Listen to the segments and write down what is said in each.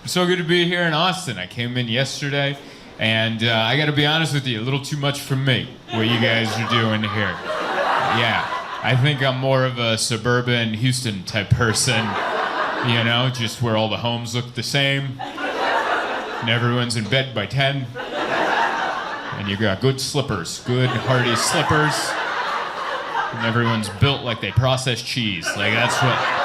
So good to be here in Austin. I came in yesterday, and I got to be honest with you, a little too much for me, what you guys are doing here. Yeah, I think I'm more of a suburban Houston type person, you know, just where all the homes look the same, and everyone's in bed by 10, and you got good slippers, good hearty slippers, and everyone's built like they process cheese. Like, that's what...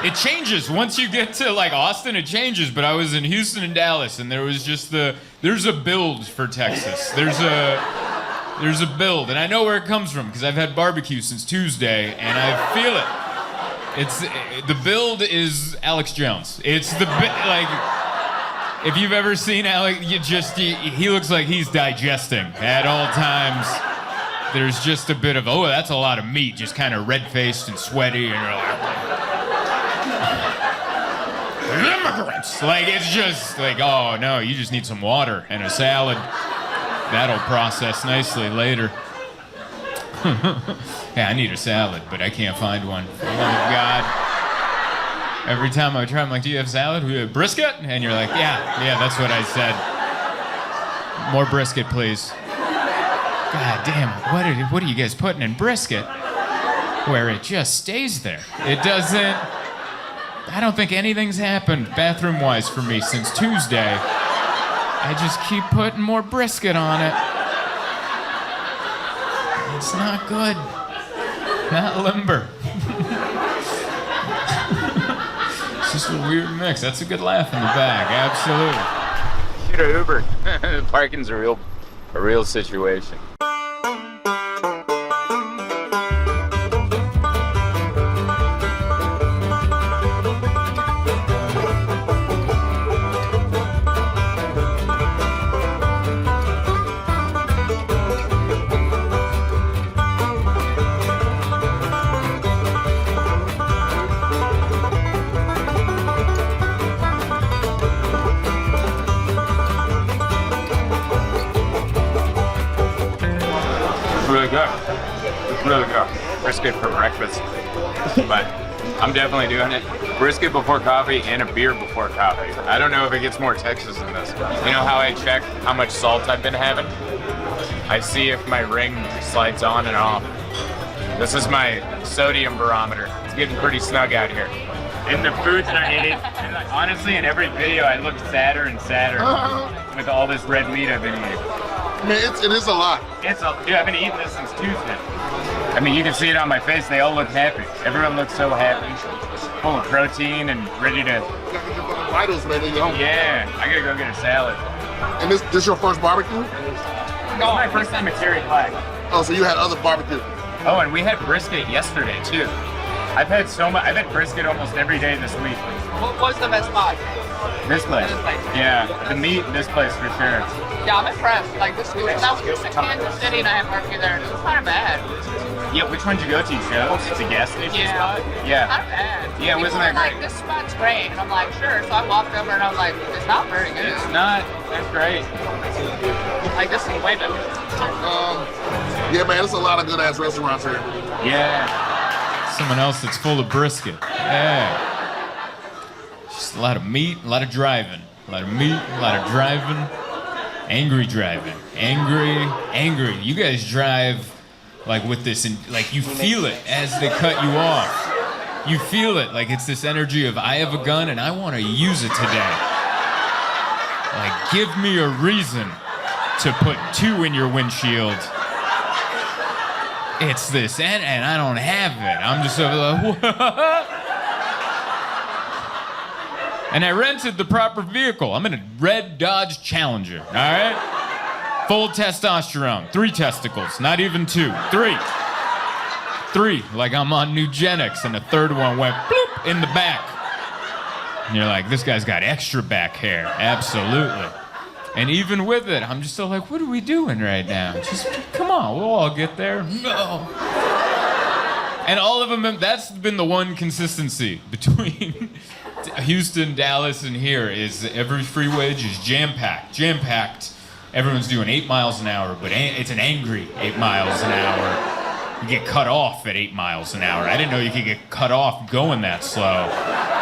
It changes once you get to like Austin. It changes. But I was in Houston and Dallas, and there was just there's a build for Texas. There's a build, and I know where it comes from because I've had barbecue since Tuesday, and I feel it. The build is Alex Jones. It's like if you've ever seen Alex, he looks like he's digesting at all times. There's just a bit of that's a lot of meat, just kind of red-faced and sweaty, and you're like. Immigrants. Like, it's just like, oh no, you just need some water and a salad. That'll process nicely later. Yeah, I need a salad, but I can't find one. For the love of God. Every time I try, I'm like, do you have salad? We have brisket? And you're like, yeah, that's what I said. More brisket, please. God damn it, what are you guys putting in brisket? Where it just stays there. It doesn't... I don't think anything's happened bathroom-wise for me since Tuesday. I just keep putting more brisket on it. It's not good. Not limber. It's just a weird mix. That's a good laugh in the back, absolutely. Shoot an Uber. Parking's a real situation. Really good. Brisket for breakfast, but I'm definitely doing it. Brisket before coffee and a beer before coffee. I don't know if it gets more Texas than this. You know how I check how much salt I've been having? I see if my ring slides on and off. This is my sodium barometer. It's getting pretty snug out here. And the foods that I ate, honestly, in every video I look sadder and sadder with all this red meat I've been eating. I mean, it is a lot. Dude, I've been eating this since Tuesday. I mean, you can see it on my face. They all look happy. Everyone looks so happy. Full of protein and ready to... Vitals, man. Yeah, I gotta go get a salad. And this your first barbecue? No, my first time at Terry Flag. Oh, so you had other barbecue. Oh, and we had brisket yesterday, too. I've had brisket almost every day this week. What was the best spot? This place. Yeah, the meat in this place for sure. Yeah, I'm impressed. Like, this was just in Kansas City and I had barbecue there, and it was kind of bad. Yeah, which one did you go to, Joe? It's a gas station spot? Yeah. Not bad. Yeah, wasn't that great? Like, this spot's great. And I'm like, sure. So I walked over and I was like, it's not very good. It's not. That's great. Like, this is way better. Yeah, man, there's a lot of good-ass restaurants here. Yeah. Someone else that's full of brisket. Yeah. Just a lot of meat, a lot of driving. A lot of meat, a lot of driving. Angry driving. Angry. You guys drive like with this, like you feel it as they cut you off. You feel it, like it's this energy of I have a gun and I want to use it today. Like, give me a reason to put 2 in your windshield. It's this, and I don't have it. I'm just over like, what? And I rented the proper vehicle. I'm in a red Dodge Challenger, all right? Full testosterone, 3 testicles, not even 2, 3. 3, like I'm on Nugenics, and the third one went bloop in the back. And you're like, this guy's got extra back hair, absolutely. And even with it, I'm just still like, what are we doing right now? Just, come on, we'll all get there. No. And all of them, that's been the one consistency between Houston, Dallas, and here is every freeway is jam-packed. Everyone's doing 8 miles an hour, but it's an angry 8 miles an hour. You get cut off at 8 miles an hour. I didn't know you could get cut off going that slow.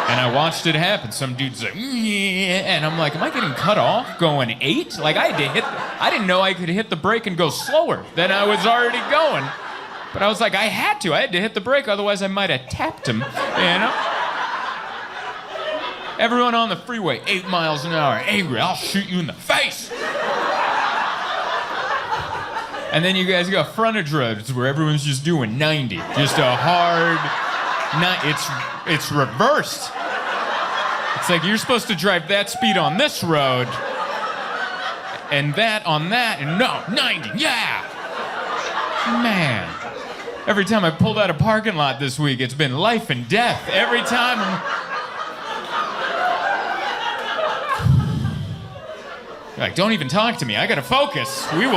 And I watched it happen. Some dude's like, and I'm like, am I getting cut off going 8? Like I didn't know I could hit the brake and go slower than I was already going. But I was like, I had to hit the brake, otherwise I might have tapped him, you know? Everyone on the freeway, 8 miles an hour, angry, I'll shoot you in the face. And then you guys got frontage roads where everyone's just doing 90. Just a hard, it's reversed. It's like you're supposed to drive that speed on this road and that on that, and no, 90, yeah! Man. Every time I pulled out a parking lot this week, it's been life and death. Every time You're like, don't even talk to me. I gotta focus. You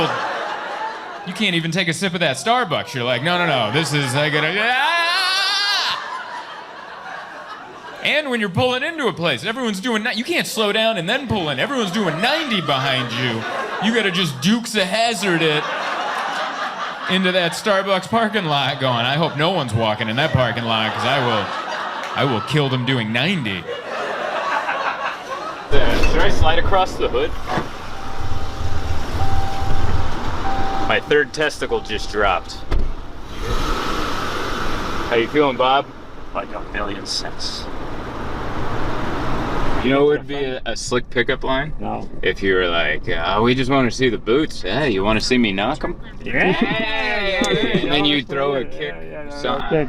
can't even take a sip of that Starbucks. You're like, no, this is, And when you're pulling into a place, everyone's doing, you can't slow down and then pull in. Everyone's doing 90 behind you. You gotta just Dukes of Hazzard it into that Starbucks parking lot going, I hope no one's walking in that parking lot because I will kill them doing 90. Should I slide across the hood? My third testicle just dropped. How you feeling, Bob? Like $1,000,000. You know what would be a slick pickup line? No. If you were like, we just want to see the boots. Hey, you want to see me knock them? Yeah. And then you throw a kick. Okay.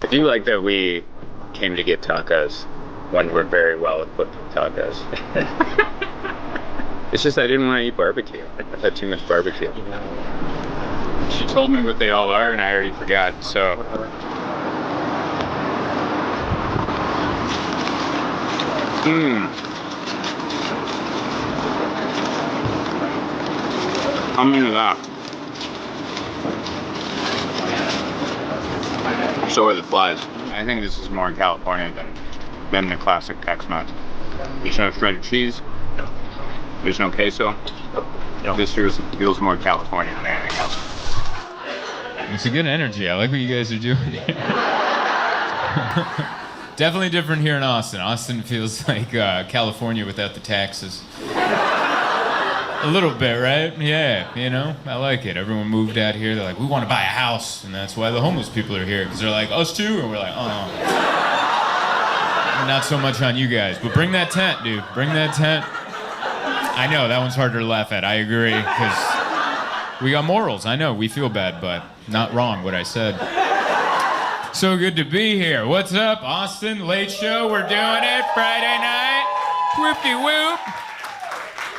I do like that we came to get tacos when we're very well equipped with tacos. It's just I didn't want to eat barbecue. I had too much barbecue. She told me what they all are and I already forgot, so. I'm into that. So are the flies. I think this is more California than the classic Tex-Mex. There's no shredded cheese. There's no queso. This feels more California than anything else. It's a good energy. I like what you guys are doing here. Definitely different here in Austin. Austin feels like California without the taxes. A little bit, right? Yeah, you know, I like it. Everyone moved out here. They're like, we want to buy a house. And that's why the homeless people are here. Because they're like, us too? And we're like, oh. Not so much on you guys. But bring that tent, dude. Bring that tent. I know, that one's harder to laugh at. I agree. Because we got morals. I know, we feel bad, but not wrong what I said. So good to be here. What's up, Austin? Late show. We're doing it Friday night. Whoop-de-whoop.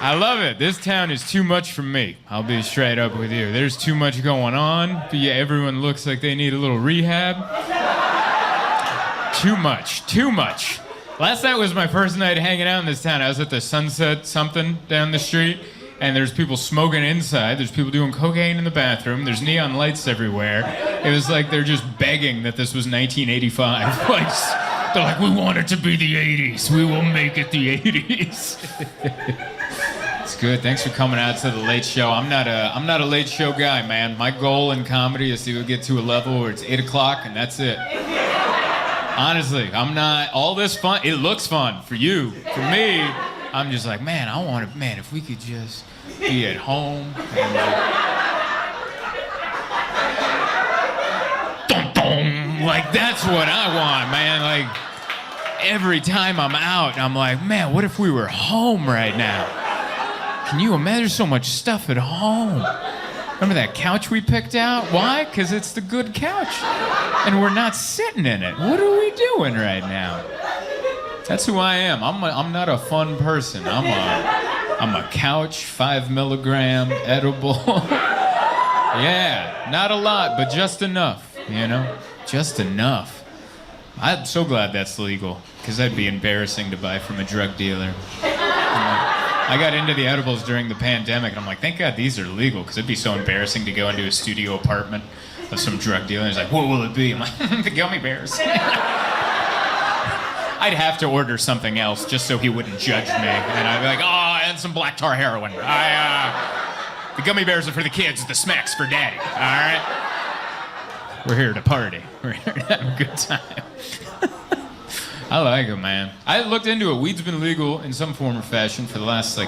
I love it. This town is too much for me. I'll be straight up with you. There's too much going on. But yeah, everyone looks like they need a little rehab. Too much. Too much. Last night was my first night hanging out in this town. I was at the Sunset something down the street, and there's people smoking inside. There's people doing cocaine in the bathroom. There's neon lights everywhere. It was like they're just begging that this was 1985. Like, they're like, we want it to be the 80s. We will make it the 80s. It's good. Thanks for coming out to the late show. I'm not a late show guy, man. My goal in comedy is to get to a level where it's 8 o'clock and that's it. Honestly, I'm not all this fun. It looks fun for you. For me, I'm just like, man, if we could just be at home and like that's what I want, man. Like every time I'm out, I'm like, man, what if we were home right now? Can you imagine? There's so much stuff at home. Remember that couch we picked out? Why? Because it's the good couch. And we're not sitting in it. What are we doing right now? That's who I am. I'm not a fun person. I'm a couch, 5 milligram, edible. Yeah, not a lot, but just enough, you know? Just enough. I'm so glad that's legal, because that'd be embarrassing to buy from a drug dealer. I got into the edibles during the pandemic, and I'm like, thank God these are legal, because it'd be so embarrassing to go into a studio apartment of some drug dealer. He's like, what will it be? I'm like, the gummy bears. I'd have to order something else just so he wouldn't judge me. And I'd be like, oh, and some black tar heroin. The gummy bears are for the kids, the smacks for daddy, all right? We're here to party. We're here to have a good time. I like it, man. I looked into it. Weed's been legal in some form or fashion for the last,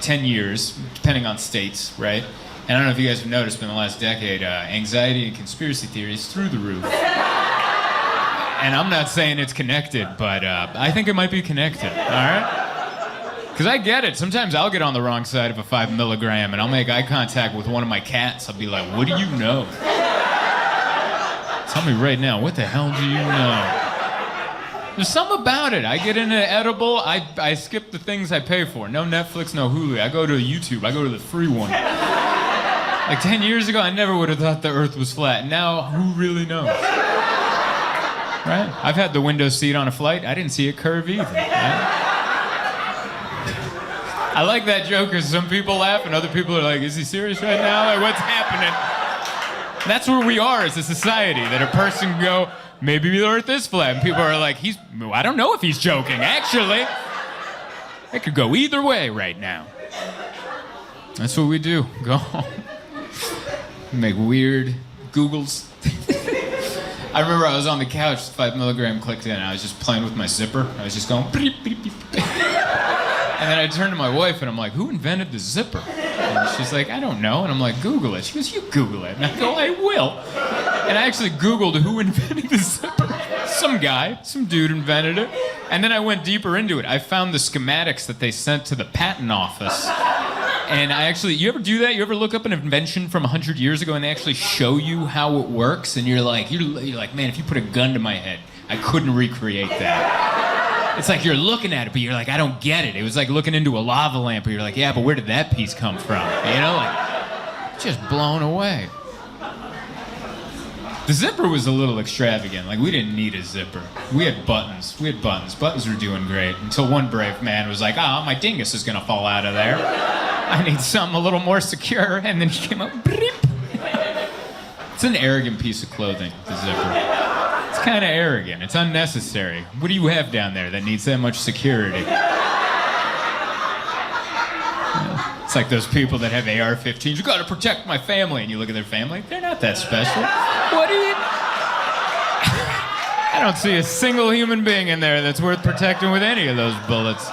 10 years, depending on states, right? And I don't know if you guys have noticed, but in the last decade, anxiety and conspiracy theories through the roof. And I'm not saying it's connected, but I think it might be connected, all right? Because I get it. Sometimes I'll get on the wrong side of a 5 milligram, and I'll make eye contact with one of my cats. I'll be like, what do you know? Tell me right now, what the hell do you know? There's something about it. I get into edible, I skip the things I pay for. No Netflix, no Hulu. I go to YouTube. I go to the free one. 10 years ago, I never would have thought the Earth was flat. Now, who really knows? Right? I've had the window seat on a flight. I didn't see it curve either. Right? I like that joke because some people laugh and other people are like, is he serious right now? Like, what's happening? That's where we are as a society, that a person can go, maybe the Earth is flat. And people are like, I don't know if he's joking. Actually, it could go either way right now. That's what we do. Go home. Make weird Googles. I remember I was on the couch, 5 milligram clicked in, and I was just playing with my zipper. I was just going, beep, beep, beep. And then I turned to my wife and I'm like, who invented the zipper? And she's like, I don't know. And I'm like, Google it. She goes, you Google it. And I go, I will. And I actually Googled who invented the zipper. Some guy, some dude invented it. And then I went deeper into it. I found the schematics that they sent to the patent office. And you ever do that? You ever look up an invention from 100 years ago and they actually show you how it works? And you're like, man, if you put a gun to my head, I couldn't recreate that. It's like you're looking at it, but you're like, I don't get it. It was like looking into a lava lamp, but you're like, yeah, but where did that piece come from? You know, just blown away. The zipper was a little extravagant. We didn't need a zipper. We had buttons. Buttons were doing great until one brave man was like, my dingus is gonna fall out of there. I need something a little more secure. And then he came up, beep. It's an arrogant piece of clothing, the zipper. It's kind of arrogant. It's unnecessary. What do you have down there that needs that much security? It's like those people that have AR-15s. You gotta protect my family. And you look at their family, they're not that special. What do you... I don't see a single human being in there that's worth protecting with any of those bullets.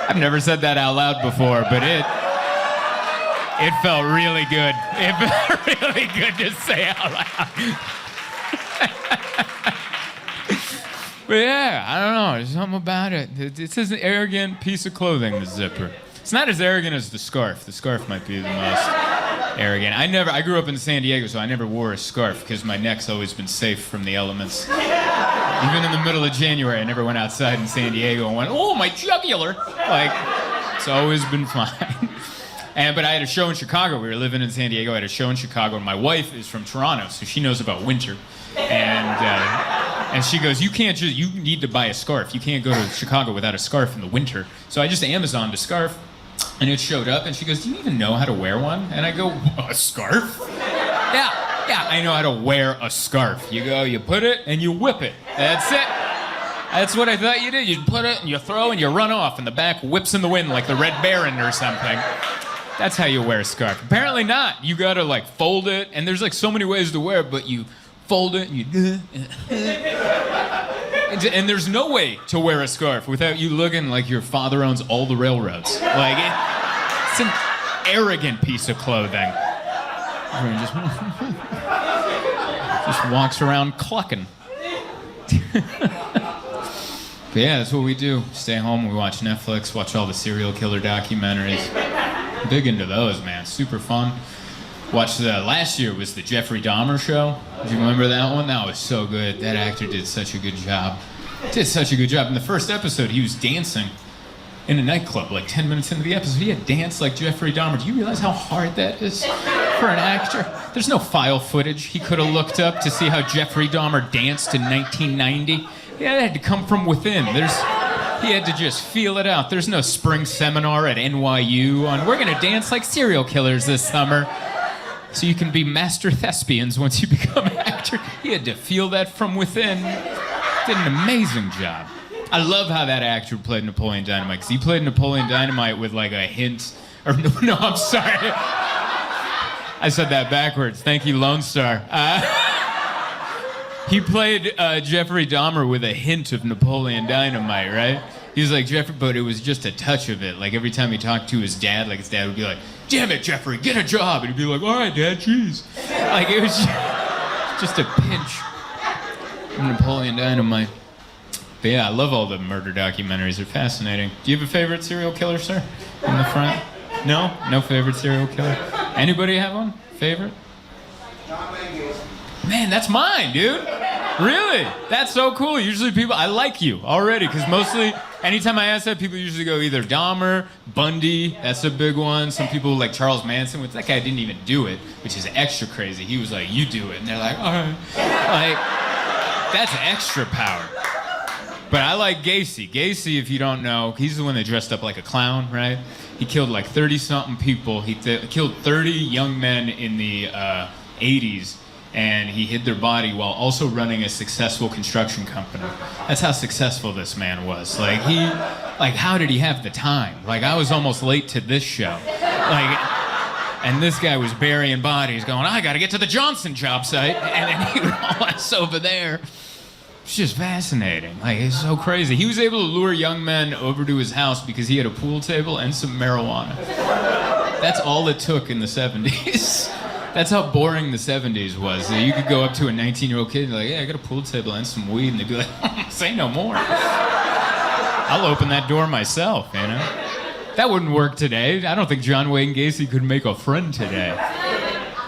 I've never said that out loud before, but it felt really good. It felt really good to say out loud. But yeah, I don't know. There's something about it. It's an arrogant piece of clothing, the zipper. It's not as arrogant as the scarf. The scarf might be the most arrogant. I grew up in San Diego, so I never wore a scarf because my neck's always been safe from the elements. Even in the middle of January, I never went outside in San Diego and went, oh, my jugular. It's always been fine. But I had a show in Chicago. We were living in San Diego. I had a show in Chicago, and my wife is from Toronto, so she knows about winter. And she goes, you need to buy a scarf. You can't go to Chicago without a scarf in the winter. So I just Amazoned a scarf, and it showed up, and she goes, do you even know how to wear one? And I go, a scarf? Yeah, I know how to wear a scarf. You go, you put it, and you whip it. That's it. That's what I thought you did. You put it, and you throw, and you run off, and the back whips in the wind like the Red Baron or something. That's how you wear a scarf. Apparently not. You gotta fold it, and there's so many ways to wear it, but you fold it, and you and there's no way to wear a scarf without you looking like your father owns all the railroads. It's an arrogant piece of clothing. Just walks around clucking. But yeah, that's what we do. Stay home, we watch Netflix, watch all the serial killer documentaries. Big into those, man. Super fun. Watched last year was the Jeffrey Dahmer show. Do you remember that one? That was so good. That actor did such a good job. In the first episode, he was dancing in a nightclub 10 minutes into the episode. He had danced like Jeffrey Dahmer. Do you realize how hard that is for an actor? There's no file footage he could have looked up to see how Jeffrey Dahmer danced in 1990. Yeah, that had to come from within. He had to just feel it out. There's no spring seminar at NYU on, we're gonna dance like serial killers this summer so you can be master thespians once you become an actor. He had to feel that from within. Did an amazing job. I love how that actor played Napoleon Dynamite, because he played Napoleon Dynamite with a hint, or no, I'm sorry. I said that backwards. Thank you, Lone Star. He played Jeffrey Dahmer with a hint of Napoleon Dynamite, right? He was like Jeffrey, but it was just a touch of it. Like every time he talked to his dad, like his dad would be like, "Damn it, Jeffrey, get a job," and he'd be like, "All right, Dad, jeez." Like it was just a pinch of Napoleon Dynamite. But yeah, I love all the murder documentaries. They're fascinating. Do you have a favorite serial killer, sir? In the front? No? No favorite serial killer? Anybody have one? Favorite? Man, that's mine, dude. Really? That's so cool. Usually people, I like you already, because mostly, anytime I ask that, people usually go either Dahmer, Bundy, that's a big one. Some people like Charles Manson, which that guy didn't even do it, which is extra crazy. He was like, "You do it." And they're like, "All right." Like, that's extra power. But I like Gacy. Gacy, if you don't know, he's the one that dressed up like a clown, right? He killed like 30-something people. He killed 30 young men in the 80s, and he hid their body while also running a successful construction company. That's how successful this man was. Like, how did he have the time? Like, I was almost late to this show. And this guy was burying bodies going, "I gotta get to the Johnson job site," and then he would haul us over there. It's just fascinating. Like, it's so crazy. He was able to lure young men over to his house because he had a pool table and some marijuana. That's all it took in the 70s. That's how boring the 70s was. You could go up to a 19-year-old kid and be like, "Yeah, I got a pool table and some weed," and they'd be like, "Say no more. I'll open that door myself," you know? That wouldn't work today. I don't think John Wayne Gacy could make a friend today.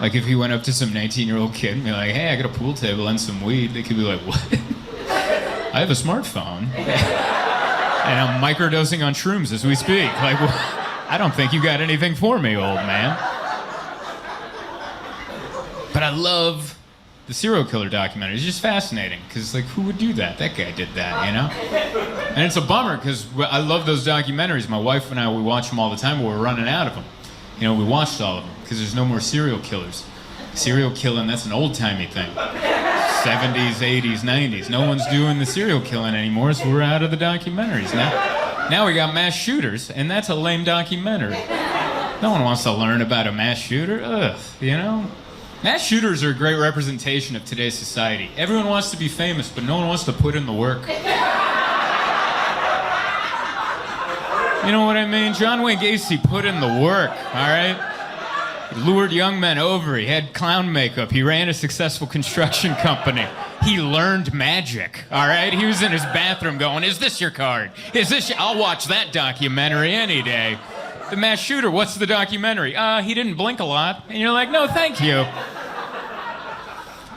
Like, if he went up to some 19-year-old kid and be like, "Hey, I got a pool table and some weed," they could be like, "What?" "I have a smartphone, and I'm microdosing on shrooms as we speak. Like, well, I don't think you got anything for me, old man." But I love the serial killer documentary. It's just fascinating, because, like, who would do that? That guy did that, you know? And it's a bummer, because I love those documentaries. My wife and I, we watch them all the time, but we're running out of them. You know, we watched all of them, because there's no more serial killers. Serial killing, that's an old-timey thing. 70s, 80s, 90s. No one's doing the serial killing anymore, so we're out of the documentaries. Now we got mass shooters, and that's a lame documentary. No one wants to learn about a mass shooter. Ugh, you know? Mass shooters are a great representation of today's society. Everyone wants to be famous, but no one wants to put in the work. You know what I mean? John Wayne Gacy put in the work, all right? He lured young men over. He had clown makeup. He ran a successful construction company. He learned magic, all right? He was in his bathroom going, "Is this your card? Is this I'll watch that documentary any day." The mass shooter, what's the documentary? He didn't blink a lot. And you're like, "No, thank you."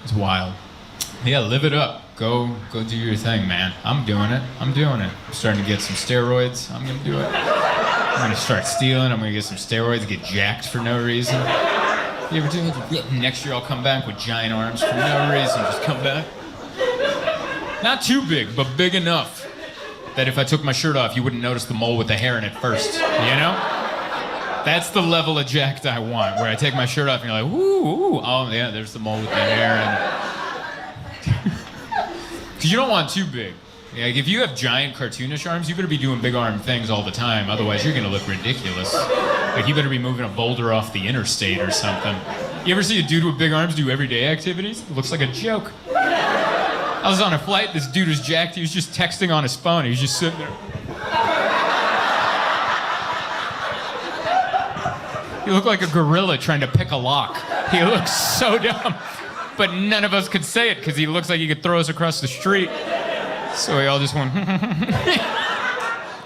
It's wild. Yeah, live it up. Go do your thing, man. I'm doing it. I'm starting to get some steroids. I'm gonna do it. I'm gonna start stealing. I'm gonna get some steroids, get jacked for no reason. You ever do it? Yeah, next year I'll come back with giant arms for no reason. Just come back. Not too big, but big enough that if I took my shirt off, you wouldn't notice the mole with the hair in it first, you know? That's the level of jacked I want, where I take my shirt off and you're like, "Ooh, oh yeah, there's the mole with the hair." Because you don't want too big. Like, if you have giant cartoonish arms, you better be doing big arm things all the time, otherwise you're gonna look ridiculous. Like, you better be moving a boulder off the interstate or something. You ever see a dude with big arms do everyday activities? It looks like a joke. I was on a flight, this dude was jacked, he was just texting on his phone, he was just sitting there. He looked like a gorilla trying to pick a lock. He looked so dumb. But none of us could say it because he looks like he could throw us across the street. So we all just went,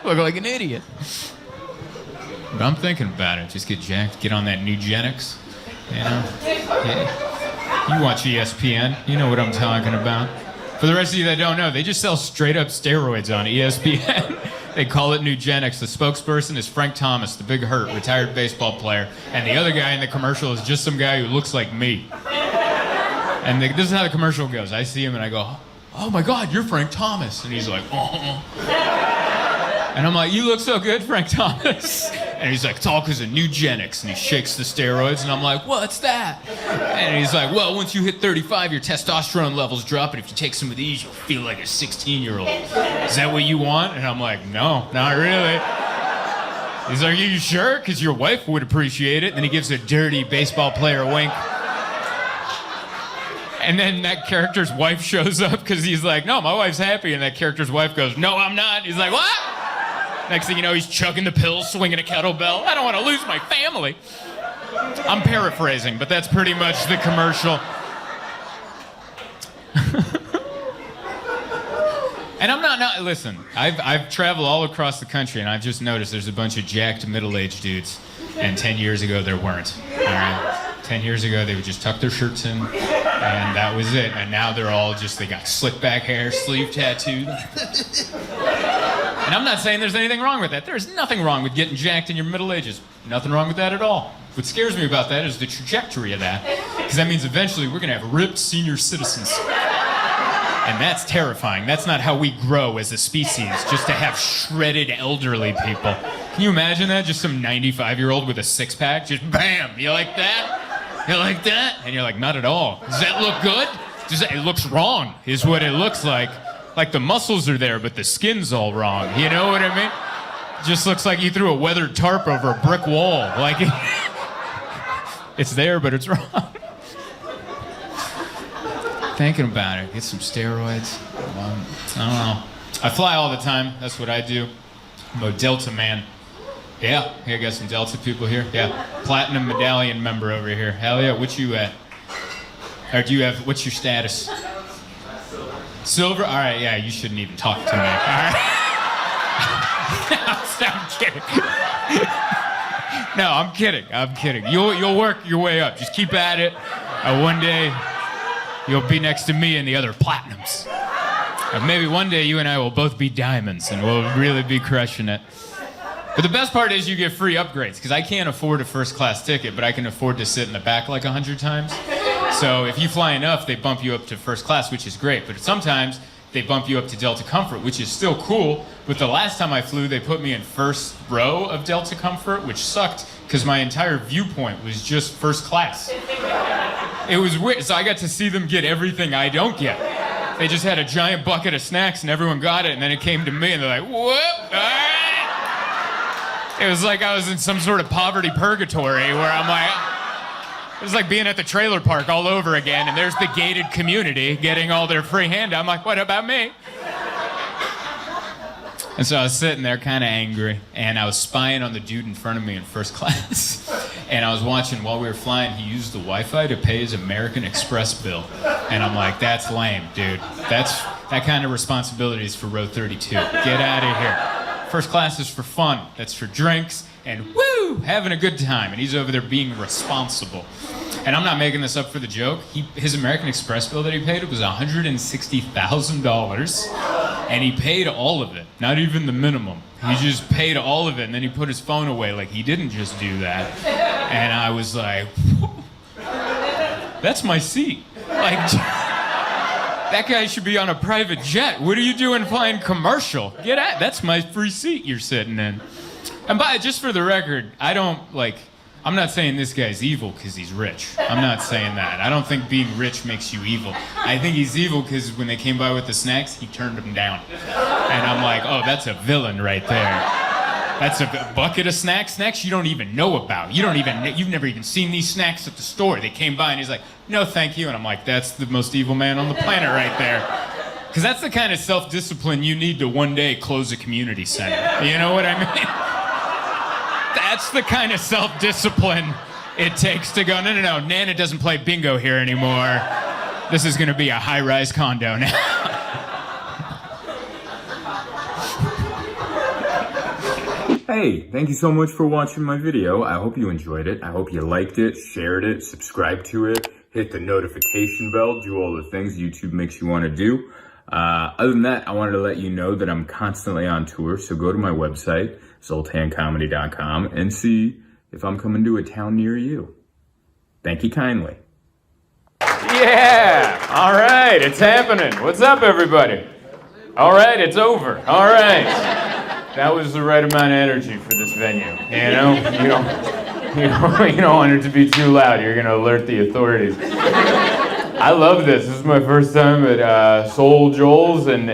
look like an idiot. But I'm thinking about it. Just get jacked, get on that Nugenics. You know? Yeah. You watch ESPN, you know what I'm talking about. For the rest of you that don't know, they just sell straight up steroids on ESPN. They call it Nugenics. The spokesperson is Frank Thomas, the big hurt, retired baseball player. And the other guy in the commercial is just some guy who looks like me. And this is how the commercial goes. I see him and I go, "Oh my God, you're Frank Thomas." And he's like, "Oh." And I'm like, "You look so good, Frank Thomas." And he's like, "It's all because of Nugenics." And he shakes the steroids and I'm like, "What's that?" And he's like, "Well, once you hit 35, your testosterone levels drop, and if you take some of these, you'll feel like a 16-year-old. Is that what you want?" And I'm like, "No, not really." He's like, are you sure? Because your wife would appreciate it. And then he gives a dirty baseball player a wink. And then that character's wife shows up because he's like, no, my wife's happy. And that character's wife goes, no, I'm not. He's like, what? Next thing you know, he's chugging the pills, swinging a kettlebell. I don't want to lose my family. I'm paraphrasing, but that's pretty much the commercial. And I'm not listen, I've traveled all across the country, and I've just noticed there's a bunch of jacked middle-aged dudes, and 10 years ago there weren't, all right? 10 years ago they would just tuck their shirts in, and that was it. And now they're all just, they got slick back hair, sleeve tattooed. And I'm not saying there's anything wrong with that. There's nothing wrong with getting jacked in your middle ages. Nothing wrong with that at all. What scares me about that is the trajectory of that, because that means eventually we're gonna have ripped senior citizens. And that's terrifying. That's not how we grow as a species, just to have shredded elderly people. Can you imagine that? Just some 95-year-old with a six-pack, just bam, you like that? You like that? And you're like, not at all. Does that look good? It looks wrong, is what it looks like. Like the muscles are there, but the skin's all wrong. You know what I mean? Just looks like you threw a weathered tarp over a brick wall. Like, it's there, but it's wrong. Thinking about it, get some steroids. I don't know. I fly all the time. That's what I do. I'm a Delta man. Yeah, I got some Delta people here. Yeah, platinum medallion member over here. Hell yeah, what you at? Or do you have, what's your status? Silver? All right, yeah, you shouldn't even talk to me. All right. I'm kidding. No, I'm kidding. I'm kidding. You'll work your way up. Just keep at it. One day, you'll be next to me and the other platinums. And maybe one day you and I will both be diamonds and we'll really be crushing it. But the best part is you get free upgrades, because I can't afford a first class ticket, but I can afford to sit in the back like 100 times. So if you fly enough, they bump you up to first class, which is great. But sometimes they bump you up to Delta Comfort, which is still cool. But the last time I flew, they put me in first row of Delta Comfort, which sucked because my entire viewpoint was just first class. It was weird. So I got to see them get everything I don't get. They just had a giant bucket of snacks and everyone got it, and then it came to me and they're like, whoop, all right. It was like I was in some sort of poverty purgatory where I'm like, it was like being at the trailer park all over again, and there's the gated community getting all their free handout. I'm like, what about me? And so I was sitting there kind of angry, and I was spying on the dude in front of me in first class. And I was watching while we were flying, he used the Wi-Fi to pay his American Express bill. And I'm like, that's lame, dude. That kind of responsibility is for row 32. Get out of here. First class is for fun. That's for drinks and woo, having a good time. And he's over there being responsible. And I'm not making this up for the joke. His American Express bill that he paid was $160,000. And he paid all of it, not even the minimum. He just paid all of it, and then he put his phone away like he didn't just do that. And I was like, that's my seat. Like, that guy should be on a private jet. What are you doing flying commercial? Get out. That's my free seat you're sitting in. And just for the record, I'm not saying this guy's evil because he's rich. I'm not saying that. I don't think being rich makes you evil. I think he's evil because when they came by with the snacks, he turned them down. And I'm like, oh, that's a villain right there. That's a bucket of snacks you don't even know about. You've never even seen these snacks at the store. They came by and he's like, no, thank you. And I'm like, that's the most evil man on the planet right there. Because that's the kind of self-discipline you need to one day close a community center. You know what I mean? That's the kind of self-discipline it takes to go, no, Nana doesn't play bingo here anymore. This is going to be a high-rise condo now. Hey, thank you so much for watching my video. I hope you enjoyed it. I hope you liked it, shared it, subscribed to it, hit the notification bell, do all the things YouTube makes you want to do. Other than that, I wanted to let you know that I'm constantly on tour, so go to my website, zoltancomedy.com, and see if I'm coming to a town near you. Thank you kindly. Yeah! All right, it's happening. What's up, everybody? All right, it's over. All right. That was the right amount of energy for this venue. You know, you don't want it to be too loud. You're going to alert the authorities. I love this. This is my first time at Soul Joel's, and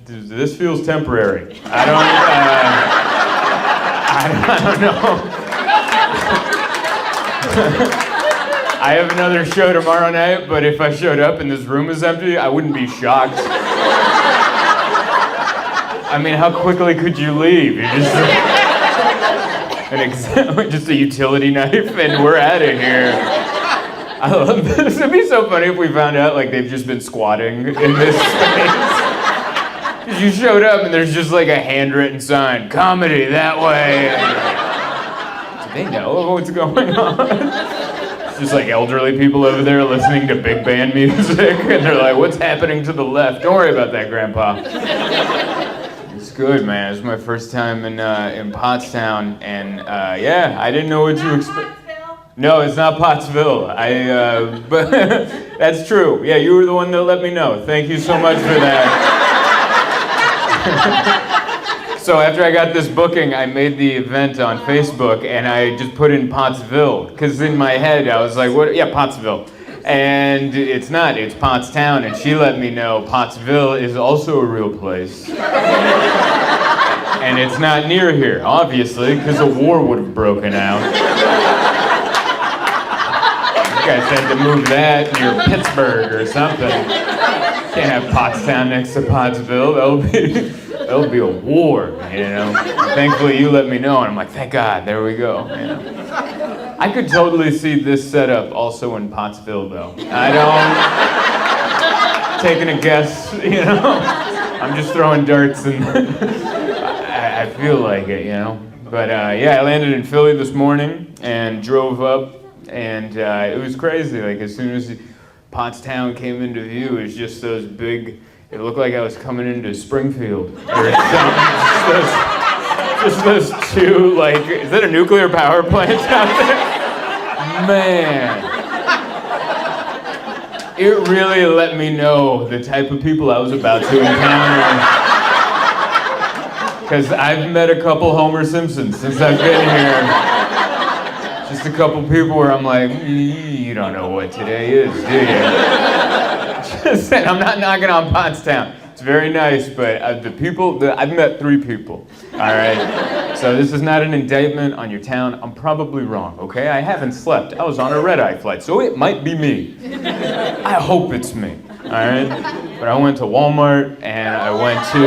this feels temporary. I I don't know. I have another show tomorrow night, but if I showed up and this room is empty, I wouldn't be shocked. I mean, how quickly could you leave? You're just just a utility knife, and we're out of here. I love this. It'd be so funny if we found out like they've just been squatting in this space. You showed up and there's just like a handwritten sign, comedy that way. Do they know what's going on? It's just like elderly people over there listening to big band music, and they're like, what's happening to the left? Don't worry about that, Grandpa. It's good, man. It's my first time in Pottstown, and yeah, I didn't know what to expect. No, it's not Pottsville. But that's true. Yeah, you were the one that let me know. Thank you so much for that. So after I got this booking, I made the event on Facebook, and I just put in Pottsville, because in my head I was like, "What? Yeah, Pottsville." And it's not, it's Pottstown, and she let me know Pottsville is also a real place. And it's not near here, obviously, because a war would have broken out. You guys had to move that near Pittsburgh or something. Can't have Pottstown next to Pottsville. That'll be a war, you know. Thankfully, you let me know, and I'm like, thank God, there we go. You know? I could totally see this setup also in Pottsville, though. I don't. Taking a guess, you know. I'm just throwing darts, and I feel like it, you know. But yeah, I landed in Philly this morning and drove up, and it was crazy. Like as soon as Pottstown came into view, it was just those big. It looked like I was coming into Springfield or something. Just those two, like, is that a nuclear power plant out there? Man. It really let me know the type of people I was about to encounter. Because I've met a couple Homer Simpsons since I've been here. Just a couple people where I'm like, you don't know what today is, do you? Just saying, I'm not knocking on Pottstown. It's very nice, but I've met 3 people, all right? So this is not an indictment on your town. I'm probably wrong, okay? I haven't slept. I was on a red-eye flight, so it might be me. I hope it's me, all right? But I went to Walmart, and I went to,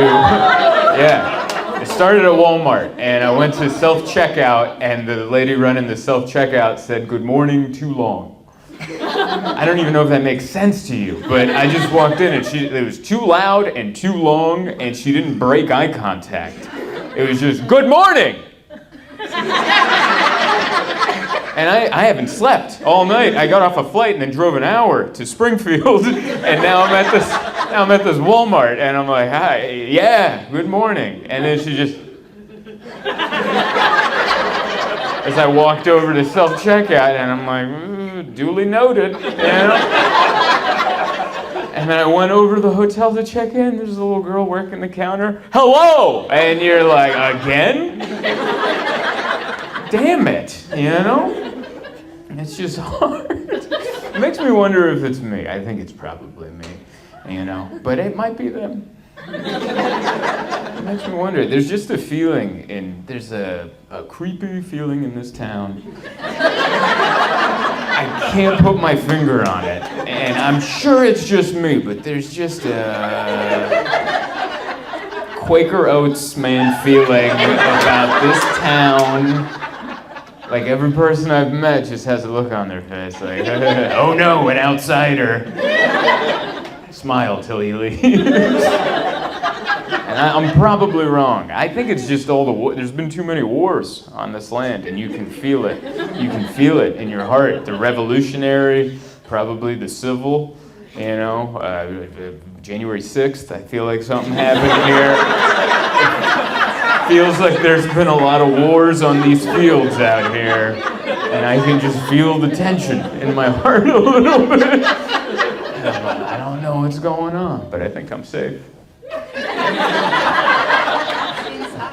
yeah. It started at Walmart, and I went to self-checkout, and the lady running the self-checkout said, "Good morning, too long." I don't even know if that makes sense to you, but I just walked in, and it was too loud and too long, and she didn't break eye contact. It was just, "Good morning!" And I haven't slept all night. I got off a flight and then drove an hour to Springfield, and now I'm at this Walmart, and I'm like, "Hi, yeah, good morning." And then she just, as I walked over to self-checkout, and I'm like, duly noted, you know? And then I went over to the hotel to check in. There's a little girl working the counter. "Hello!" And you're like, again? Damn it, you know? It's just hard. It makes me wonder if it's me. I think it's probably me, you know? But it might be them. It makes me wonder. There's just a feeling there's a creepy feeling in this town. I can't put my finger on it, and I'm sure it's just me, but there's just a Quaker Oats man feeling about this town. Like every person I've met just has a look on their face like, oh no, an outsider. Smile till he leaves. And I'm probably wrong. I think it's just all there's been too many wars on this land, and you can feel it. You can feel it in your heart. The revolutionary, probably the civil, you know, January 6th, I feel like something happened here. Feels like there's been a lot of wars on these fields out here, and I can just feel the tension in my heart a little bit. I don't know what's going on, but I think I'm safe.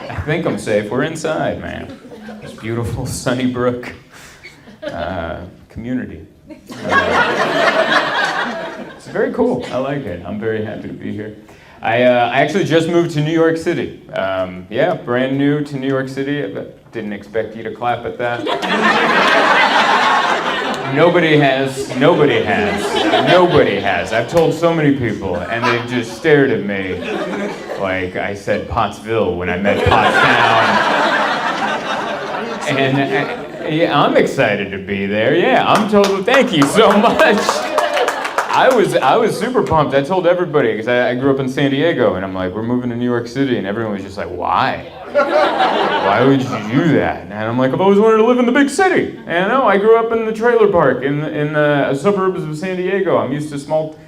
I think I'm safe. We're inside, man. This beautiful Sunnybrook community. It's very cool. I like it. I'm very happy to be here. I actually just moved to New York City. Yeah, brand new to New York City. I didn't expect you to clap at that. Nobody has. Nobody has. Nobody has. I've told so many people, and they've just stared at me like I said Pottsville when I met Pottstown. And yeah, I'm excited to be there. Yeah, I'm totally. Thank you so much. I was super pumped. I told everybody because I grew up in San Diego, and I'm like, we're moving to New York City, and everyone was just like, why? Why would you do that? And I'm like, I've always wanted to live in the big city. And I grew up in the trailer park in the suburbs of San Diego. I'm used to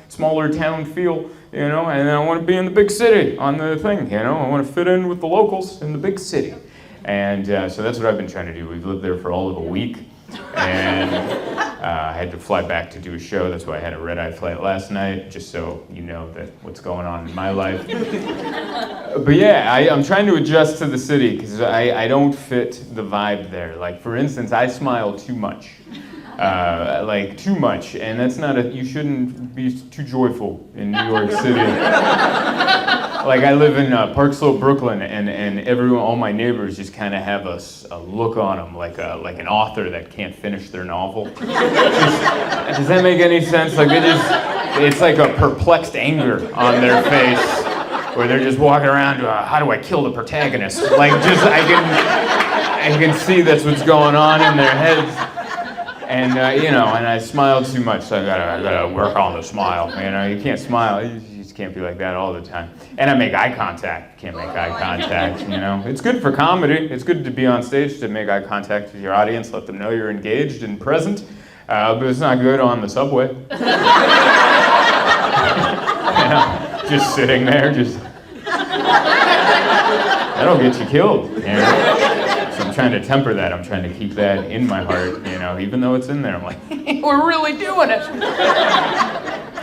smaller town feel, and I want to be in the big city on the thing, I want to fit in with the locals in the big city. And so that's what I've been trying to do. We've lived there for all of a week, and I had to fly back to do a show. That's why I had a red-eye flight last night, just so you know that what's going on in my life. But yeah, I'm trying to adjust to the city because I don't fit the vibe there. Like, for instance, I smile too much. Like, too much. And that's you shouldn't be too joyful in New York City. Like, I live in Park Slope, Brooklyn, and all my neighbors just kind of have a look on them, like an author that can't finish their novel. Does that make any sense? Like, it's like a perplexed anger on their face, where they're just walking around, how do I kill the protagonist? Like, I can see that's what's going on in their heads. And, and I smile too much, so I gotta work on the smile. You can't smile, you just can't be like that all the time. And I make eye contact, can't make eye contact, It's good for comedy, it's good to be on stage to make eye contact with your audience, let them know you're engaged and present, but it's not good on the subway. Just sitting there, that'll get you killed, So I'm trying to temper that. I'm trying to keep that in my heart, even though it's in there. I'm like, we're really doing it.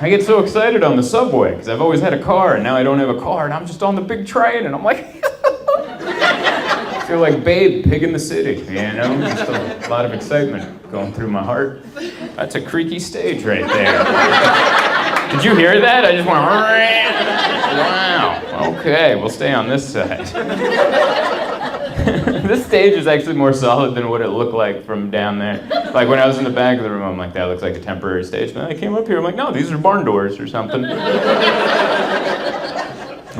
I get so excited on the subway because I've always had a car, and now I don't have a car, and I'm just on the big train, and I'm like, I feel like Babe, Pig in the City, Just a lot of excitement going through my heart. That's a creaky stage right there. Did you hear that? I just went, wow, okay, we'll stay on this side. This stage is actually more solid than what it looked like from down there. Like, when I was in the back of the room, I'm like, that looks like a temporary stage. And then I came up here, I'm like, no, these are barn doors or something. I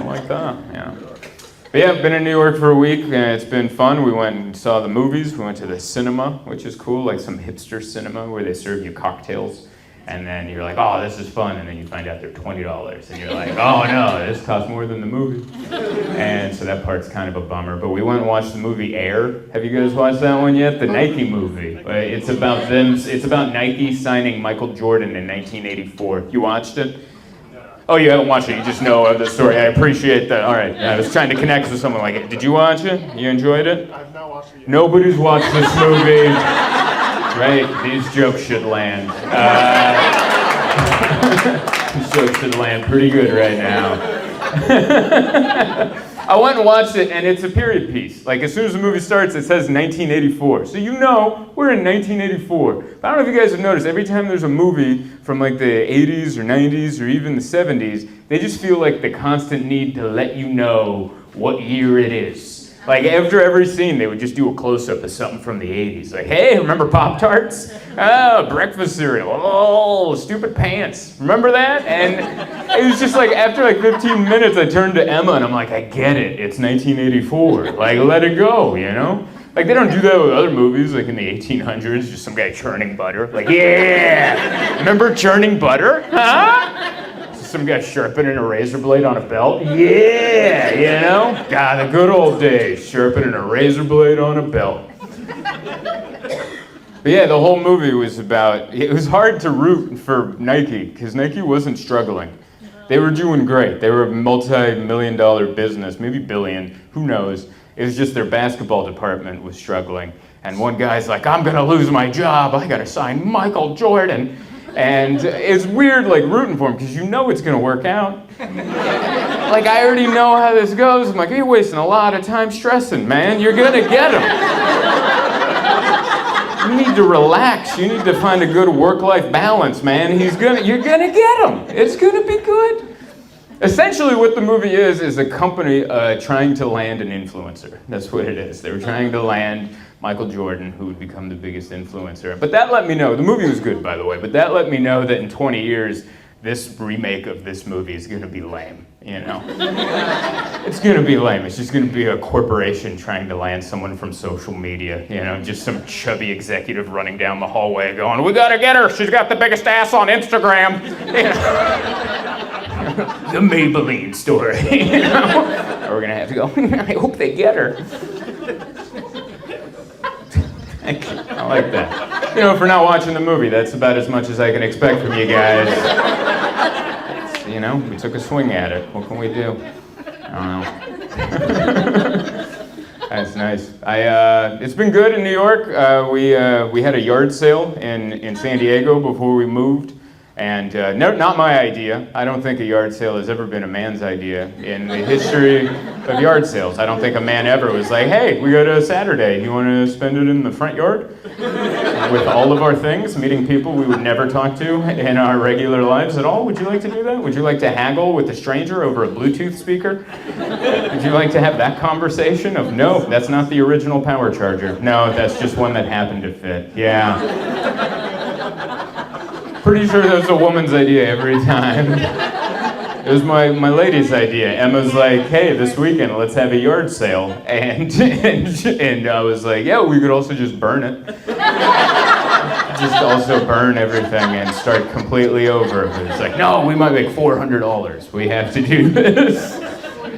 like that, yeah. But yeah, I've been in New York for a week, and it's been fun. We went and saw the movies. We went to the cinema, which is cool, like some hipster cinema where they serve you cocktails. And then you're like, oh, this is fun. And then you find out they're $20. And you're like, oh no, this costs more than the movie. And so that part's kind of a bummer. But we went and watched the movie Air. Have you guys watched that one yet? The Nike movie. It's about Nike signing Michael Jordan in 1984. You watched it? Oh, you haven't watched it. You just know the story. I appreciate that. All right. I was trying to connect with someone like it. Did you watch it? You enjoyed it? I've not watched it yet. Nobody's watched this movie. Right, these jokes should land. These jokes should land pretty good right now. I went and watched it, and it's a period piece. Like, as soon as the movie starts, it says 1984. So we're in 1984. But I don't know if you guys have noticed, every time there's a movie from like the 80s or 90s or even the 70s, they just feel like the constant need to let you know what year it is. Like, after every scene, they would just do a close-up of something from the 80s. Like, hey, remember Pop-Tarts? Oh, breakfast cereal. Oh, stupid pants. Remember that? And it was just like, after like 15 minutes, I turned to Emma, and I'm like, I get it. It's 1984. Like, let it go, Like, they don't do that with other movies, like in the 1800s, just some guy churning butter. Like, yeah, remember churning butter? Huh? Some guy sharpening a razor blade on a belt. Yeah, God, the good old days, sharpening a razor blade on a belt. But yeah, the whole movie was it was hard to root for Nike, because Nike wasn't struggling. They were doing great. They were a multi-million-dollar business, maybe billion, who knows. It was just their basketball department was struggling. And one guy's like, I'm gonna lose my job, I gotta sign Michael Jordan. And it's weird, like, rooting for him, because it's going to work out. Like, I already know how this goes. I'm like, you're wasting a lot of time stressing, man. You're going to get him. You need to relax. You need to find a good work-life balance, man. You're gonna get him. It's gonna be good. Essentially what the movie is a company trying to land an influencer. That's what it is. They were trying to land Michael Jordan, who would become the biggest influencer. But that let me know, the movie was good, by the way, but that let me know that in 20 years, this remake of this movie is gonna be lame, you know? It's gonna be lame. It's just gonna be a corporation trying to land someone from social media, you know, just some chubby executive running down the hallway going, "We gotta get her, she's got the biggest ass on Instagram." You know? The Maybelline story, you know? We're gonna have to go, "I hope they get her." I like that. You know, for not watching the movie, that's about as much as I can expect from you guys. You know, we took a swing at it. What can we do? I don't know. That's nice. It's been good in New York. We had a yard sale in San Diego before we moved. And not my idea. I don't think a yard sale has ever been a man's idea in the history of yard sales. I don't think a man ever was like, "Hey, we got a Saturday. You want to spend it in the front yard with all of our things, meeting people we would never talk to in our regular lives at all? Would you like to do that? Would you like to haggle with a stranger over a Bluetooth speaker? Would you like to have that conversation of, no, that's not the original power charger. No, that's just one that happened to fit. Yeah." Pretty sure that was a woman's idea every time. It was my lady's idea. Emma's like, "Hey, this weekend, let's have a yard sale." And I was like, "Yeah, we could also just burn it." Just also burn everything and start completely over. But it's like, "No, we might make $400. We have to do this."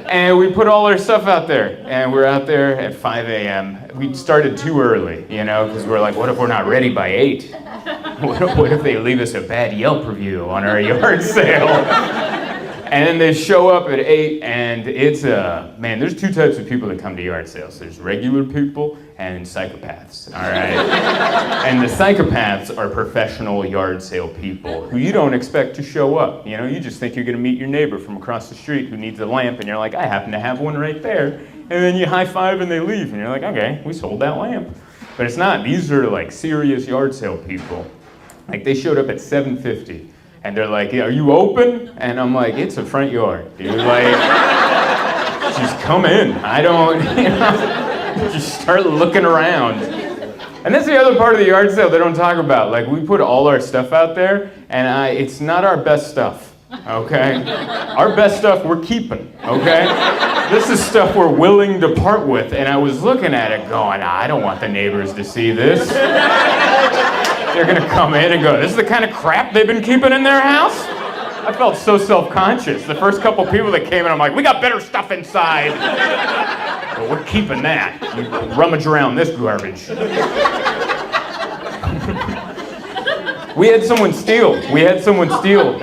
And we put all our stuff out there. And we're out there at 5 a.m. We started too early, you know, because we're like, what if we're not ready by 8? What if they leave us a bad Yelp review on our yard sale? And then they show up at 8, and it's man, there's two types of people that come to yard sales. There's regular people and psychopaths, all right? And the psychopaths are professional yard sale people who you don't expect to show up. You know, you just think you're gonna meet your neighbor from across the street who needs a lamp, and you're like, "I happen to have one right there." And then you high five and they leave, and you're like, "Okay, we sold that lamp." But it's not. These are like serious yard sale people. Like, they showed up at 7:50, and they're like, "Yeah, are you open?" And I'm like, "It's a front yard, dude. Like, just come in. I don't, you know, just start looking around." And that's the other part of the yard sale they don't talk about. Like, we put all our stuff out there, and it's not our best stuff, okay? Our best stuff we're keeping, okay? This is stuff we're willing to part with. And I was looking at it going, "I don't want the neighbors to see this. They're gonna come in and go, this is the kind of crap they've been keeping in their house?" I felt so self-conscious. The first couple people that came in, I'm like, "We got better stuff inside. But we're keeping that. You rummage around this garbage." We had someone steal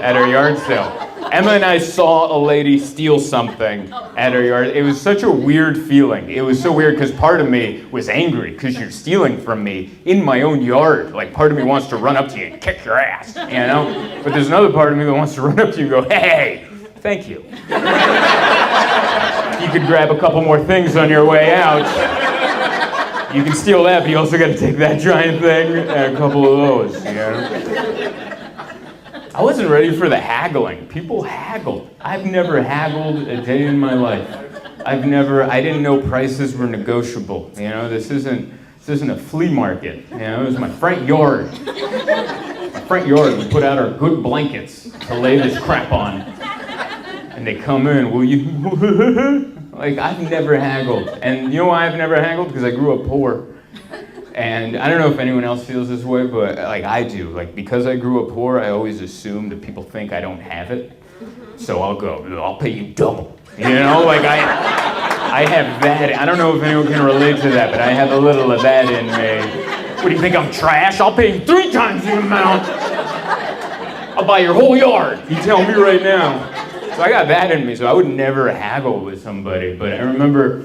at our yard sale. Emma and I saw a lady steal something at her yard. It was such a weird feeling. It was so weird because part of me was angry because you're stealing from me in my own yard. Like, part of me wants to run up to you and kick your ass, you know? But there's another part of me that wants to run up to you and go, "Hey, thank you. You could grab a couple more things on your way out. You can steal that, but you also got to take that giant thing and a couple of those, you know?" I wasn't ready for the haggling. People haggled. I've never haggled a day in my life. I didn't know prices were negotiable. You know, this isn't a flea market. You know, it was my front yard. My front yard, we put out our good blankets to lay this crap on. And they come in, "Will you?" Like, I've never haggled. And you know why I've never haggled? Because I grew up poor. And I don't know if anyone else feels this way, but like I do. Like, because I grew up poor, I always assume that people think I don't have it. So I'll go, "I'll pay you double." You know, like I have that. I don't know if anyone can relate to that, but I have a little of that in me. "What do you think, I'm trash? I'll pay you 3 times the amount. I'll buy your whole yard. You tell me right now." So I got that in me, so I would never haggle with somebody. But I remember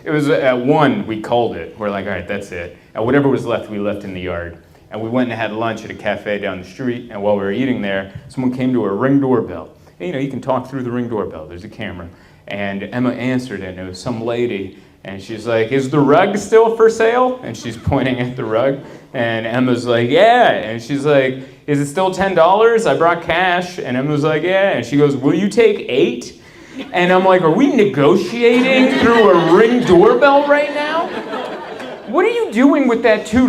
it was at 1, we called it. We're like, "All right, that's it." And whatever was left, we left in the yard. And we went and had lunch at a cafe down the street. And while we were eating there, someone came to a Ring doorbell. And, you know, you can talk through the Ring doorbell. There's a camera. And Emma answered it, and it was some lady. And she's like, is the rug still for sale? And she's pointing at the rug. And Emma's like, yeah. And she's like, is it still $10? I brought cash. And Emma's like, yeah. And she goes, will you take 8? And I'm like, are we negotiating through a Ring doorbell right now? What are you doing with that $2?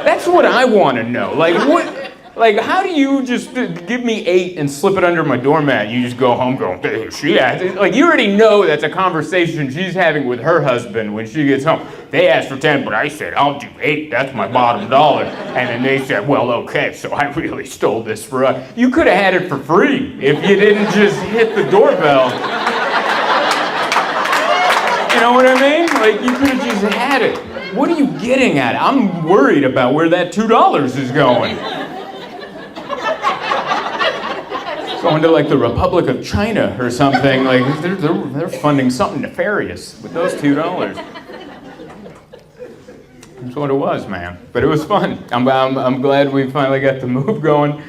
That's what I want to know. Like, what? Like, how do you just give me 8 and slip it under my doormat? You just go home going, like, you already know that's a conversation she's having with her husband when she gets home. They asked for 10, but I said, I'll do 8. That's my bottom dollar. And then they said, well, okay, so I really stole this for us. You could have had it for free if you didn't just hit the doorbell. You know what I mean? Like, you could have just had it. What are you getting at? I'm worried about where that $2 is going. Going to like the Republic of China or something. Like they're funding something nefarious with those $2. That's what it was, man. But it was fun. I'm glad we finally got the move going.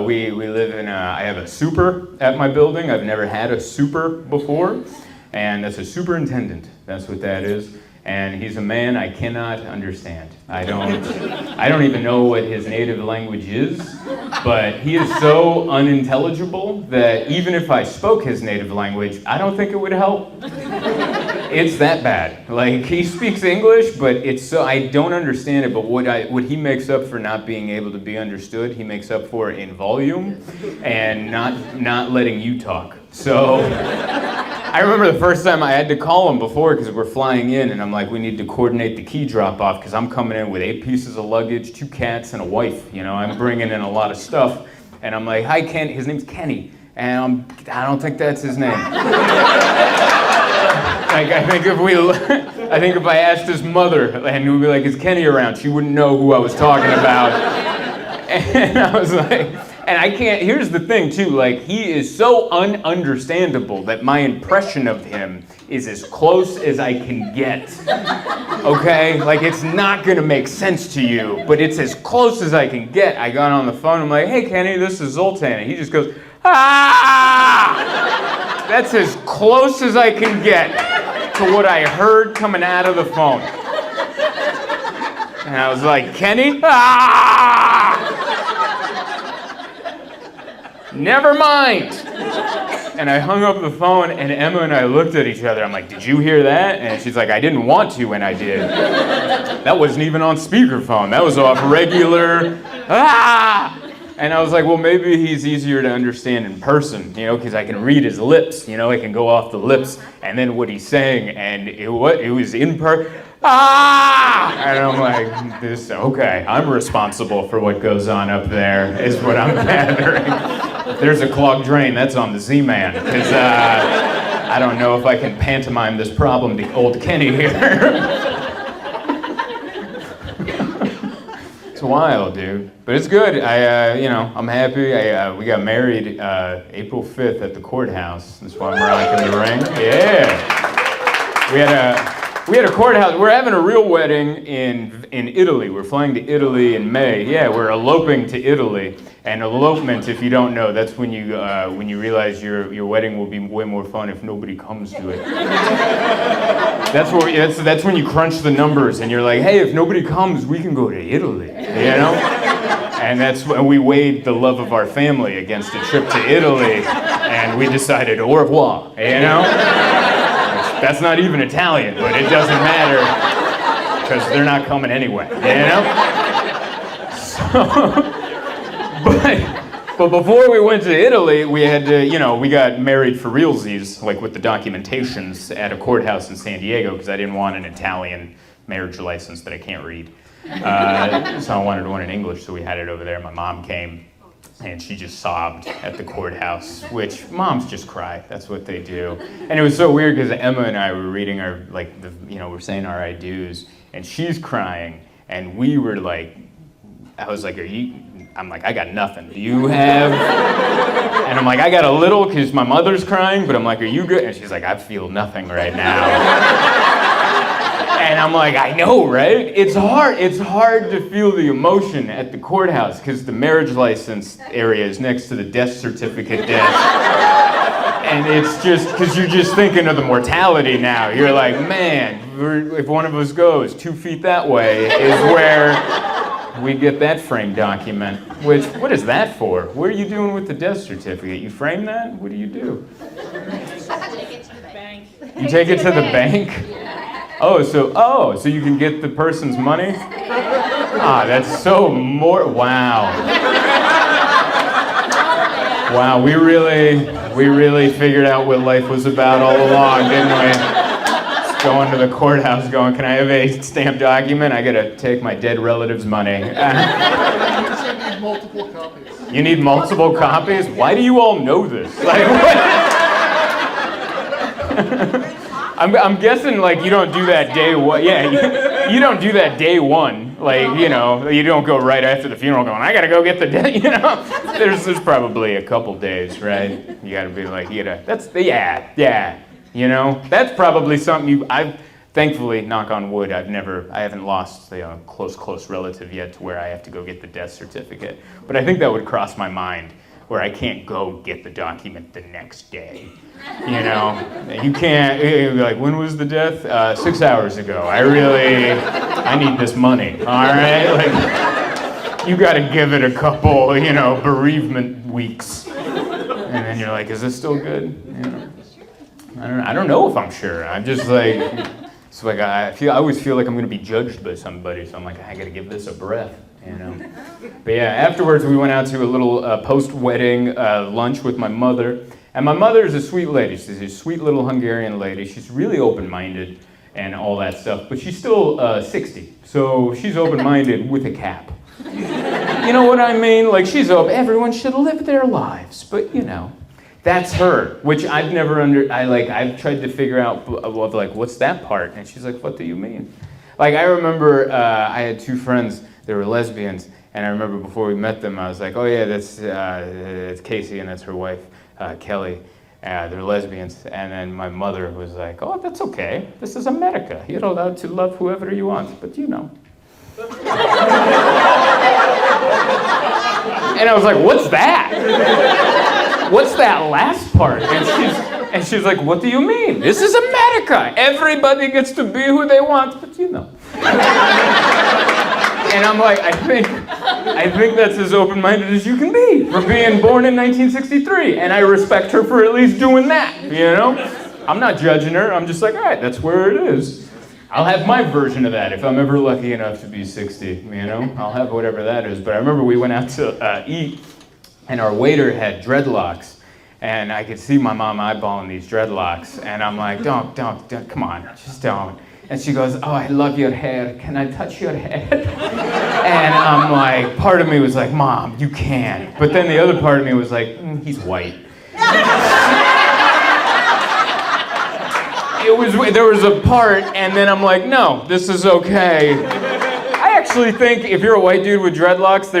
We live in I have a super at my building. I've never had a super before, and that's a superintendent. That's what that is. And he's a man I cannot understand. I don't even know what his native language is, but he is so unintelligible that even if I spoke his native language, I don't think it would help. It's that bad. Like, he speaks English, but it's so I don't understand it. But what he makes up for not being able to be understood, he makes up for in volume and not letting you talk. So I remember the first time I had to call him before because we're flying in, and I'm like, we need to coordinate the key drop off because I'm coming in with 8 pieces of luggage, 2 cats, and a wife. You know, I'm bringing in a lot of stuff, and I'm like, hi, Ken. His name's Kenny, and I don't think that's his name. Like, I think if I asked his mother and we'd be like, is Kenny around? She wouldn't know who I was talking about. And I was like, and I can't, here's the thing too, like, he is so ununderstandable that my impression of him is as close as I can get. Okay? Like, it's not gonna make sense to you, but it's as close as I can get. I got on the phone, I'm like, hey Kenny, this is Zoltan. And he just goes, ah! That's as close as I can get to what I heard coming out of the phone. And I was like, Kenny? Ah! Never mind. And I hung up the phone, and Emma and I looked at each other. I'm like, did you hear that? And she's like, I didn't want to, and I did. That wasn't even on speakerphone. That was off regular. Ah! And I was like, well, maybe he's easier to understand in person, you know, because I can read his lips. You know, I can go off the lips, and then what he's saying, and it was in person. Ah! And I'm like, okay, I'm responsible for what goes on up there, is what I'm gathering. If there's a clogged drain, that's on the Z-Man, because I don't know if I can pantomime this problem to old Kenny here. It's wild, dude. But it's good. I'm happy. We got married April 5th at the courthouse. That's why I'm rocking the ring. Yeah. We had a courthouse. We're having a real wedding in Italy. We're flying to Italy in May. Yeah, we're eloping to Italy. And elopement, if you don't know, that's when you realize your wedding will be way more fun if nobody comes to it. That's when you crunch the numbers and you're like, hey, if nobody comes, we can go to Italy, you know? And that's when we weighed the love of our family against a trip to Italy, and we decided au revoir, you know? That's not even Italian, but it doesn't matter because they're not coming anyway, you know? But before we went to Italy, we had to, we got married for realsies, like with the documentations at a courthouse in San Diego, because I didn't want an Italian marriage license that I can't read. So I wanted one in English, so we had it over there. My mom came, and she just sobbed at the courthouse, which moms just cry. That's what they do. And it was so weird because Emma and I were reading we're saying our I do's, and she's crying, and we were like, I was like, I'm like, I got nothing. Do you have? And I'm like, I got a little because my mother's crying, but I'm like, are you good? And she's like, I feel nothing right now. And I'm like, I know, right? It's hard to feel the emotion at the courthouse because the marriage license area is next to the death certificate desk. And it's just because you're just thinking of the mortality now. You're like, man, if one of us goes 2 feet that way is where we get that framed document. Which, what is that for? What are you doing with the death certificate? You frame that? What do you do? You take it to the bank? Oh, so you can get the person's money? Ah, that's so more, wow. Wow, we really figured out what life was about all along, didn't we? Just going to the courthouse going, can I have a stamped document? I gotta take my dead relative's money. You need multiple copies? Why do you all know this? Like, what? I'm guessing like you don't do that day one. Yeah, you don't do that day one. Like, you know, you don't go right after the funeral going, I gotta go get the dead, you know? There's probably a couple days, right? You gotta be like, yeah, you know? That's probably something I've, thankfully, knock on wood, I haven't lost a close relative yet to where I have to go get the death certificate. But I think that would cross my mind, where I can't go get the document the next day. You know, you can't, like, when was the death? 6 hours ago. I need this money, all right? Like, you gotta give it a couple, you know, bereavement weeks. And then you're like, is this still good? You know? I don't know if I'm sure. I'm just like, it's like, I always feel like I'm gonna be judged by somebody, so I'm like, I gotta give this a breath. You know, but yeah. Afterwards, we went out to a little post-wedding lunch with my mother, and my mother is a sweet lady. She's a sweet little Hungarian lady. She's really open-minded and all that stuff, but she's still 60, so she's open-minded with a cap. You know what I mean? Like, she's open. Everyone should live their lives, but you know, that's her. Which I've never I've tried to figure out, like, what's that part? And she's like, what do you mean? Like, I remember I had two friends. They were lesbians, and I remember before we met them, I was like, oh yeah, that's Casey, and that's her wife, Kelly. They're lesbians. And then my mother was like, oh, that's okay. This is America. You're allowed to love whoever you want, but you know. And I was like, what's that? What's that last part? And she's like, what do you mean? This is America. Everybody gets to be who they want, but you know. And I'm like, I think that's as open-minded as you can be for being born in 1963. And I respect her for at least doing that, you know? I'm not judging her. I'm just like, all right, that's where it is. I'll have my version of that if I'm ever lucky enough to be 60, you know? I'll have whatever that is. But I remember we went out to eat, and our waiter had dreadlocks. And I could see my mom eyeballing these dreadlocks. And I'm like, don't, come on, just don't. And she goes, oh, I love your hair. Can I touch your hair? And I'm like, part of me was like, Mom, you can. But then the other part of me was like, he's white. There was a part, and then I'm like, no, this is okay. I actually think if you're a white dude with dreadlocks,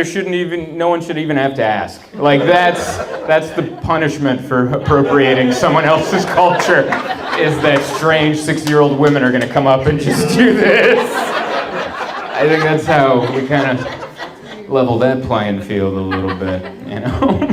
no one should even have to ask. Like, that's the punishment for appropriating someone else's culture, is that strange 60-year-old women are gonna come up and just do this. I think that's how we kind of level that playing field a little bit, you know?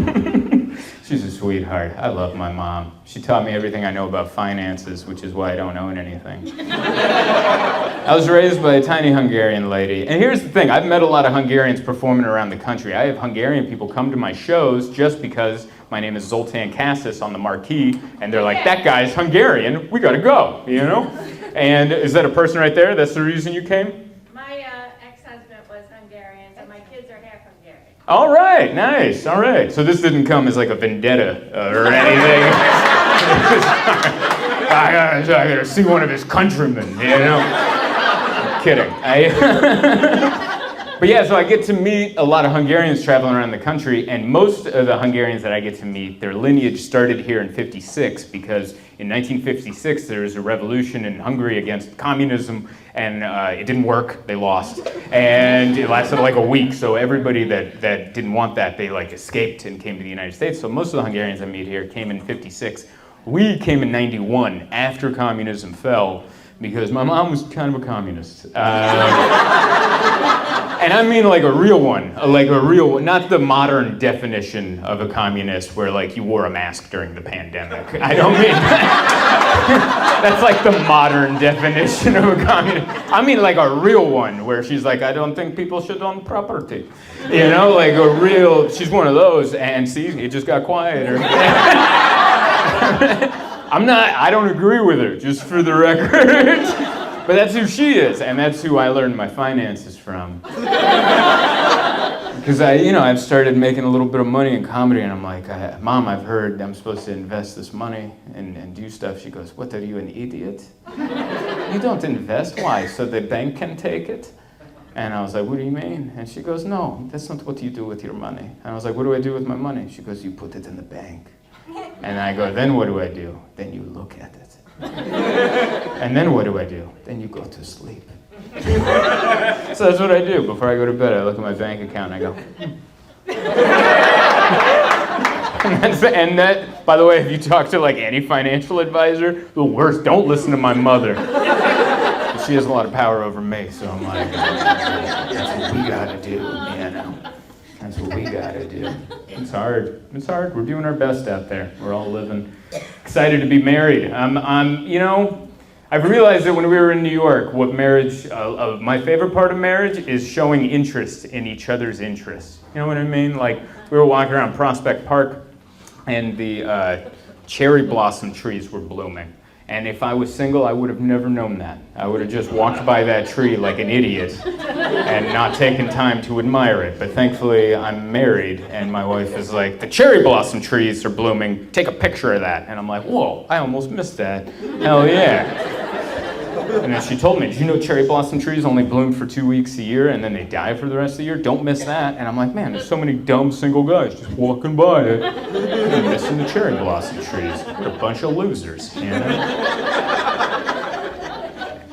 She's a sweetheart. I love my mom. She taught me everything I know about finances, which is why I don't own anything. I was raised by a tiny Hungarian lady. And here's the thing, I've met a lot of Hungarians performing around the country. I have Hungarian people come to my shows just because my name is Zoltan Kaszas on the marquee, and they're like, that guy's Hungarian, we gotta go, you know? And is that a person right there? That's the reason you came? My ex-husband was Hungarian, and my kids are half Hungarian. All right, nice, all right. So this didn't come as like a vendetta or anything. I gotta see one of his countrymen, you know? I'm kidding. But yeah, so I get to meet a lot of Hungarians traveling around the country, and most of the Hungarians that I get to meet, their lineage started here in '56, because in 1956 there was a revolution in Hungary against communism, and it didn't work, they lost, and it lasted like a week, so everybody that didn't want that, they like escaped and came to the United States. So most of the Hungarians I meet here came in '56. We came in '91, after communism fell, because my mom was kind of a communist. And I mean like a real one, not the modern definition of a communist where like you wore a mask during the pandemic. I don't mean that. That's like the modern definition of a communist. I mean like a real one where she's like, I don't think people should own property. You know, like a real, she's one of those, and see, it just got quieter. I don't agree with her, just for the record. But that's who she is, and that's who I learned my finances from. Because I've started making a little bit of money in comedy, and I'm like, Mom, I've heard I'm supposed to invest this money and do stuff. She goes, what, are you an idiot? You don't invest, why? So the bank can take it? And I was like, what do you mean? And she goes, no, that's not what you do with your money. And I was like, what do I do with my money? She goes, you put it in the bank. And I go, then what do I do? Then you look at it. And then what do I do? Then you go to sleep. So that's what I do. Before I go to bed, I look at my bank account and I go, and that, by the way, if you talk to like any financial advisor, the worst, don't listen to my mother. She has a lot of power over me, so I'm like, that's what we gotta do, you know. That's what we gotta do. It's hard. It's hard. We're doing our best out there. We're all living. Excited to be married. I've realized that when we were in New York, what marriage, my favorite part of marriage is showing interest in each other's interests. You know what I mean? Like, we were walking around Prospect Park, and the cherry blossom trees were blooming. And if I was single, I would have never known that. I would have just walked by that tree like an idiot and not taken time to admire it. But thankfully, I'm married, and my wife is like, the cherry blossom trees are blooming. Take a picture of that. And I'm like, whoa, I almost missed that. Hell yeah. And then she told me, did you know cherry blossom trees only bloom for 2 weeks a year and then they die for the rest of the year? Don't miss that. And I'm like, man, there's so many dumb single guys just walking by it. They're missing the cherry blossom trees. They're a bunch of losers, you know?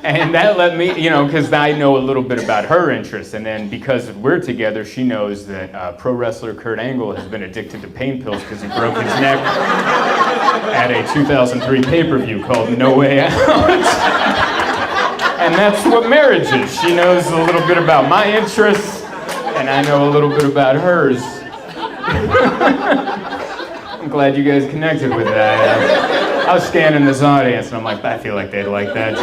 And that let me, because I know a little bit about her interests. And then because we're together, she knows that pro wrestler Kurt Angle has been addicted to pain pills because he broke his neck at a 2003 pay-per-view called No Way Out. And that's what marriage is. She knows a little bit about my interests, and I know a little bit about hers. I'm glad you guys connected with that. I was scanning this audience, and I'm like, I feel like they'd like that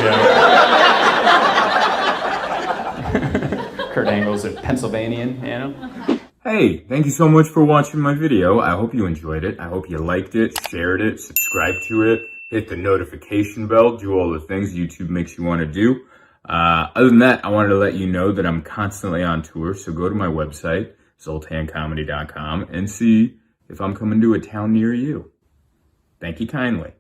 joke. Kurt Angle's a Pennsylvanian, you know? Hey, thank you so much for watching my video. I hope you enjoyed it. I hope you liked it, shared it, subscribed to it. Hit the notification bell, do all the things YouTube makes you want to do. Other than that, I wanted to let you know that I'm constantly on tour, so go to my website, zoltancomedy.com, and see if I'm coming to a town near you. Thank you kindly.